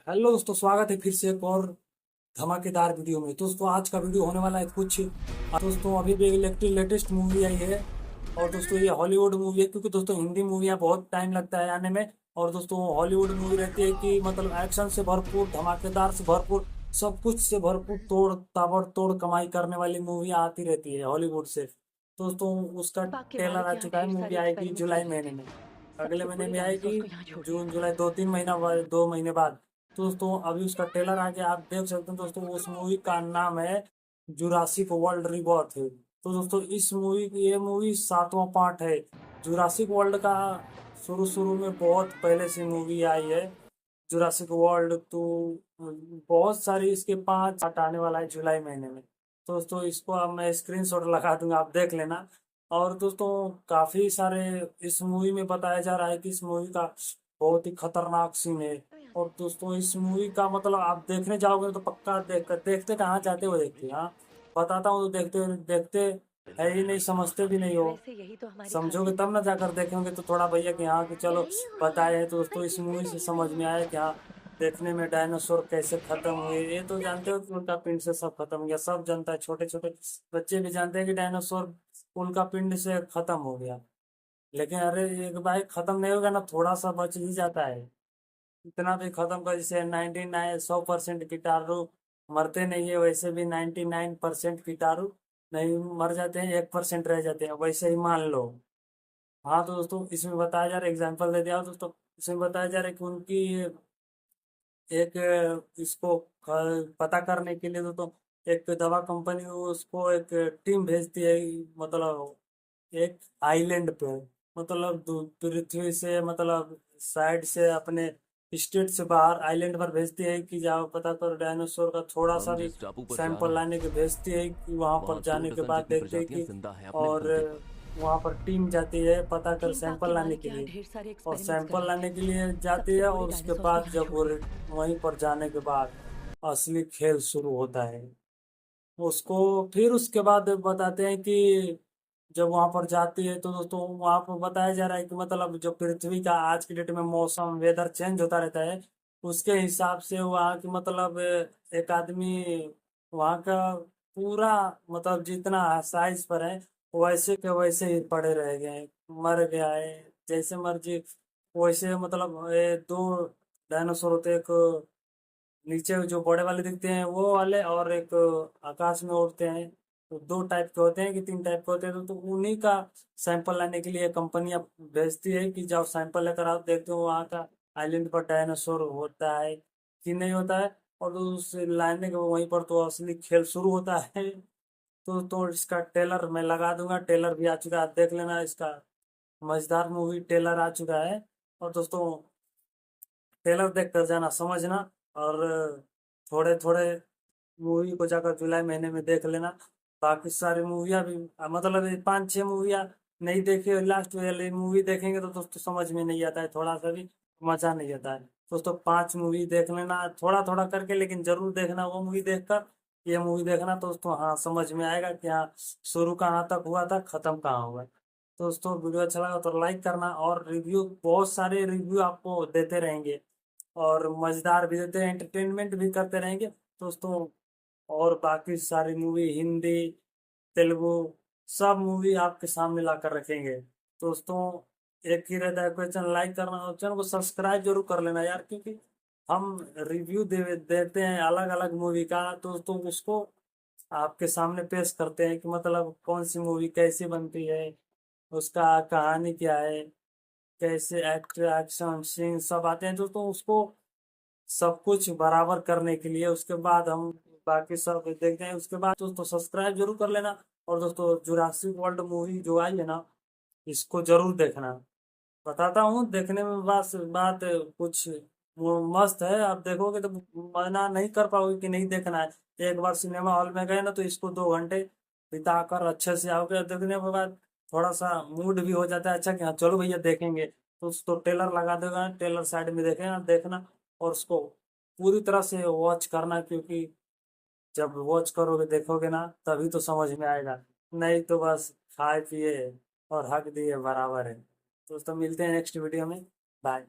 Hello दोस्तों, स्वागत है फिर से एक और धमाकेदार वीडियो में। दोस्तों आज का वीडियो होने वाला है कुछ दोस्तों अभी भी एक लेटेस्ट मूवी आई है। और दोस्तों ये हॉलीवुड मूवी है, क्योंकि दोस्तों हिंदी मूवियाँ बहुत टाइम लगता है आने में। और दोस्तों हॉलीवुड मूवी रहती है कि मतलब एक्शन से भरपूर, धमाकेदार से भरपूर, सब कुछ से भरपूर, तोड़ ताबड़तोड़ कमाई करने वाली मूवी आती रहती है हॉलीवुड से। दोस्तों उसका वाकई ट्रेलर भारत आ यहाँ चुका है, ढेर मूवी सारे आएगी एक्सपेरिमेंट्स जुलाई हो महीने चुके में। हैं। अगले सबसे महीने बुरे में आएगी, डायनासोर को यहाँ छोड़ दिया जून गया। जुलाई 2-3 महीना बाद, 2 महीने बाद। तो दोस्तों अभी उसका ट्रेलर आ गया, आप देख सकते हैं। दोस्तों उस मूवी का नाम है जुरासिक वर्ल्ड रिबर्थ है। तो दोस्तों इस मूवी की, ये मूवी 7वां पार्ट है जुरासिक वर्ल्ड का। शुरू शुरू में बहुत पहले से मूवी आई है जुरासिक वर्ल्ड। तो बहुत सारी इसके 5 पार्ट आने वाला है जुलाई महीने में। तो दोस्तों इसको अब मैं स्क्रीनशॉट लगा दूंगा, आप देख लेना। और दोस्तों काफी सारे इस मूवी में बताया जा रहा है कि इस मूवी का बहुत ही खतरनाक सीन है। और दोस्तों इस मूवी का मतलब आप देखने जाओगे तो पक्का देखते कहाँ जाते हो, देखते हाँ बताता हूँ। तो देखते देखते है ही नहीं, समझते भी नहीं हो। वैसे यही तो हमारी समझोगे खासियत तब है। ना जाकर देखेंगे तो थोड़ा भैया कि हाँ कि चलो प्यारी हो गई बताए है, हैं। तो पर दोस्तों इस जिद्द मूवी से नहीं समझ रही में आया कि हाँ देखने में डायनासोर कैसे खत्म हुए। ये तो जानते हो कि उनका पिंड से सब खत्म हो गया, सब जानता है, छोटे छोटे बच्चे भी जानते हैं कि डायनासोर उनका पिंड से खत्म हो गया। लेकिन अरे एक बार खत्म नहीं होगा ना, थोड़ा सा बच ही जाता है। इतना भी खत्म कर, जैसे 99 100% कीटाणु मरते नहीं है, वैसे भी 99% कीटाणु नहीं मर जाते हैं, 1% रह जाते हैं, वैसे ही मान लो। हाँ तो दोस्तों इसमें बताया जा रहा है, एग्जाम्पल दे दिया दोस्तों। इसमें बताया जा रहा है कि उनकी एक इसको पता करने के लिए दोस्तों एक दवा कंपनी उसको एक टीम भेजती है। मतलब एक आइलैंड पे, मतलब पृथ्वी से, मतलब साइड से, अपने स्टेट से बाहर आइलैंड पर भेजती है कि जाओ पता करो डायनासोर का थोड़ा सा हम भी जिस टापू पर जा सैंपल रहे लाने हैं के भेजती है कि वहां पर वहाँ दो जाने के डजन बाद जितनी देखते हैं प्रजातियां कि, जिंदा हैं अपने और घोंटे पर। वहां पर टीम जाती है पता कर थीम पार्क के सैंपल लाने मालिक के यहाँ लिए। ढेर सारे और एक्सपेरिमेंट्स कर सैंपल रहे थे। लाने के लिए जाती सबसे है, बुरे और उसके डायनासोर्स को बाद यहाँ जब छोड़ वो दिया। वहीं पर जाने के बाद असली खेल शुरू होता है उसको। फिर उसके बाद बताते हैं कि जब वहां पर जाती है तो दोस्तों वहां पर बताया जा रहा है कि मतलब जो पृथ्वी का आज की डेट में मौसम वेदर चेंज होता रहता है, उसके हिसाब से वहाँ की मतलब एक आदमी वहाँ का पूरा मतलब जितना साइज पर है वैसे के वैसे ही पड़े रह गए हैं, मर गया है जैसे मर्जी वैसे। मतलब ये दो डायनासोर होते हैं, एक नीचे जो बड़े वाले दिखते हैं वो वाले, और एक आकाश में उड़ते हैं। तो 2 टाइप के होते हैं कि 3 टाइप के होते हैं। तो उन्हीं का सैंपल लाने के लिए कंपनियां भेजती है कि जाओ सैंपल लेकर आओ, देखते हो वहाँ का आइलैंड पर डायनासोर होता है कि नहीं होता है। और उस लाने के वहीं पर तो असली खेल शुरू होता है। तो इसका ट्रेलर मैं लगा दूंगा, ट्रेलर भी आ चुका है, आप देख लेना इसका। मजेदार मूवी ट्रेलर आ चुका है। और दोस्तों ट्रेलर देख कर जाना, समझना। और थोड़े थोड़े मूवी को जाकर जुलाई महीने में देख लेना। बाकी सारी मूवियाँ भी मतलब ये 5-6 मूवियाँ नहीं देखी, लास्ट वाली मूवी देखेंगे तो दोस्तों समझ में नहीं आता है, थोड़ा सा भी मजा नहीं आता है। दोस्तों 5 मूवी देख लेना थोड़ा थोड़ा करके, लेकिन जरूर देखना वो मूवी देखकर। ये मूवी देखना तो दोस्तों, हाँ समझ में आएगा कि हाँ शुरू कहाँ तक हुआ था, खत्म कहाँ हुआ है। तो दोस्तों वीडियो अच्छा लगा तो लाइक करना, और रिव्यू, बहुत सारे रिव्यू आपको देते रहेंगे, और मजेदार भी देते हैं, एंटरटेनमेंट भी करते रहेंगे दोस्तों। और बाकी सारी मूवी हिंदी, तेलुगु, सब मूवी आपके सामने ला कर रखेंगे दोस्तों। एक ही रहता है क्वेश्चन, लाइक करना और चैनल को सब्सक्राइब जरूर कर लेना यार, क्योंकि हम रिव्यू देते हैं अलग अलग मूवी का। दोस्तों उसको आपके सामने पेश करते हैं कि मतलब कौन सी मूवी कैसी बनती है, उसका कहानी क्या है, कैसे एक्शन सीन सब आते हैं दोस्तों। उसको सब कुछ बराबर करने के लिए उसके बाद हम बाकी सब देखते हैं। उसके बाद दोस्तों सब्सक्राइब जरूर कर लेना। और दोस्तों जुरासिक वर्ल्ड मूवी जो आई है ना, इसको जरूर देखना। बताता हूँ देखने में बस बात कुछ वो मस्त है, आप देखोगे तो मना नहीं कर पाओगे कि नहीं देखना है। एक बार सिनेमा हॉल में गए ना तो इसको 2 घंटे बिताकर अच्छे से आओगे, देखने के बाद थोड़ा सा मूड भी हो जाता है अच्छा कि हाँ चलो भैया देखेंगे। तो उसको ट्रेलर लगा देगा, ट्रेलर साइड में देखेगा देखना, और उसको पूरी तरह से वॉच करना, क्योंकि जब वॉच करोगे देखोगे ना तभी तो समझ में आएगा। नहीं तो बस खाए पिए और हक दिए बराबर है। दोस्तों मिलते हैं नेक्स्ट वीडियो में। बाय।